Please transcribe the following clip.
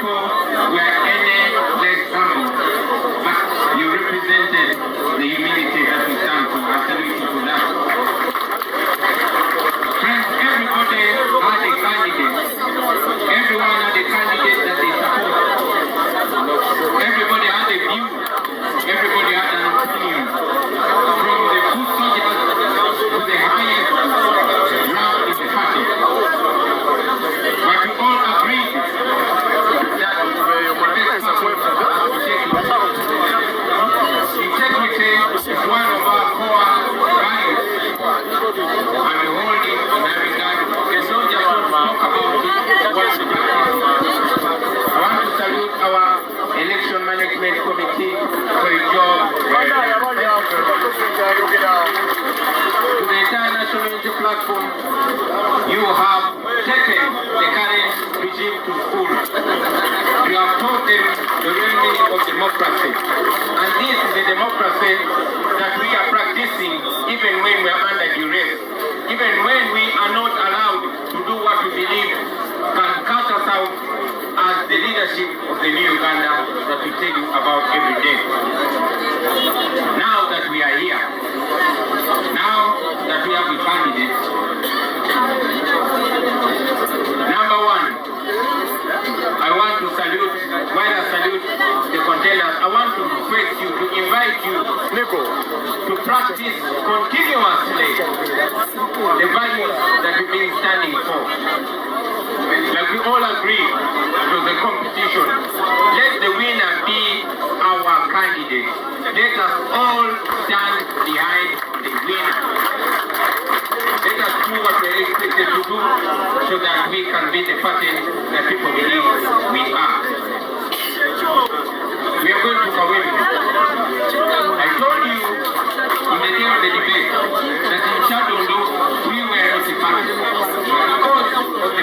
therefore we are any less humble, but you represented the humility that we stand for. I salute you for that. Friends, everybody had a candidate. Everyone had a candidate that they support. Everybody had a view. Everybody had an opinion. From the foot soldiers to the highest rank in the party. But we all agreed that integrity is one of our core values. And we hold it in that regard. It's not just to talk about it, but to practice. I want to salute our election management committee for a job. To the entire National Unity Platform, you have taken the current regime to school. You have taught them the real meaning of democracy. And this is the democracy that we are practicing even when we are under duress. Even when we are not allowed to do what we believe can cut us out as the leadership of the new Uganda that we tell you about every day. Now that we are here, now that we have a candidate, number one, I want to salute, while I salute the contenders, I want to request you, to invite you to practice continuously the values that you've been standing for. Like we all agree to the competition, let the winner be our candidate. Let us all stand behind the winner. Let us do what we are expected to do so that we can be the party that people believe we are. We are going to Kawempe. I told you in the day of the debate that in Chadondo we were not a party. Because of the